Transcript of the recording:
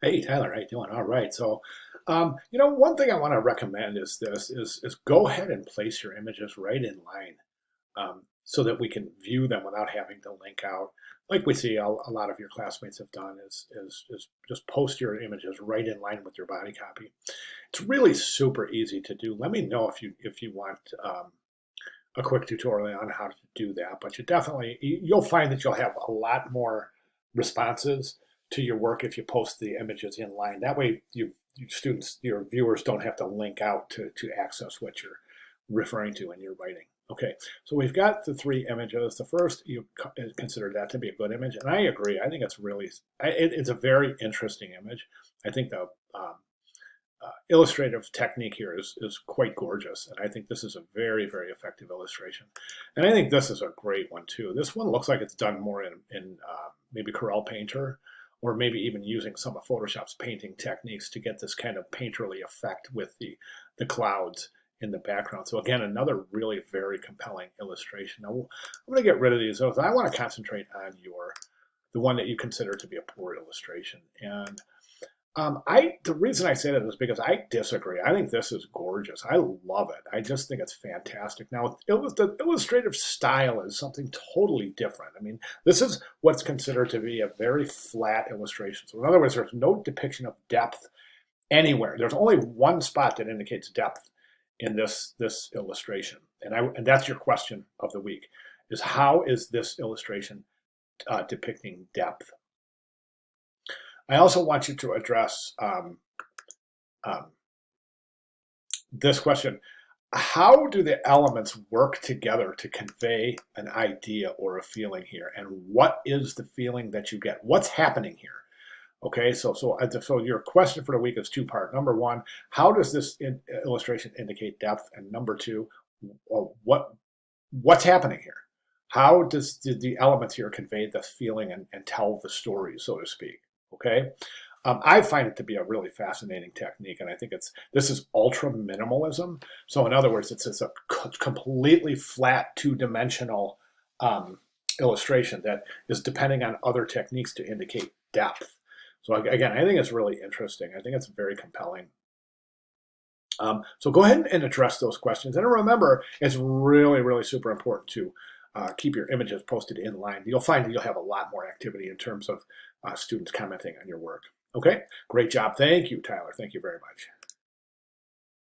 Hey Tyler, how you doing? All right. One thing I want to recommend is this: go ahead and place your images right in line, so that we can view them without having to link out. Like we see a lot of your classmates have done is just post your images right in line with your body copy. It's really super easy to do. Let me know if you want a quick tutorial on how to do that. But you'll find that you'll have a lot more responses to your work if you post the images in line. That way, your viewers don't have to link out to access what you're referring to in your writing. Okay, so we've got the three images. The first, you consider that to be a good image, and I agree. I think it's a very interesting image. I think the illustrative technique here is quite gorgeous, and I think this is a very, very effective illustration. And I think this is a great one too. This one looks like it's done more in maybe Corel Painter, or maybe even using some of Photoshop's painting techniques to get this kind of painterly effect with the clouds in the background. So again, another really very compelling illustration. Now I'm going to get rid of these. I want to concentrate on the one that you consider to be a poor illustration. And the reason I say that is because I disagree. I think this is gorgeous. I love it. I just think it's fantastic. Now, the illustrative style is something totally different. I mean, this is what's considered to be a very flat illustration. So, in other words, there's no depiction of depth anywhere. There's only one spot that indicates depth in this illustration, and that's your question of the week: is how is this illustration depicting depth? I also want you to address um, this question. How do the elements work together to convey an idea or a feeling here? And what is the feeling that you get? What's happening here? Okay, so your question for the week is two-part. Number one, how does this illustration indicate depth? And number two, what's happening here? How does the elements here convey the feeling and tell the story, so to speak? Okay, I find it to be a really fascinating technique, and I think this is ultra minimalism. So in other words, it's a completely flat two-dimensional illustration that is depending on other techniques to indicate depth. So again, I think it's really interesting. I think it's very compelling. So go ahead and address those questions. And remember, it's really, really super important to keep your images posted in line. You'll find that you'll have a lot more activity in terms of students commenting on your work. Okay, great job. Thank you, Tyler. Thank you very much.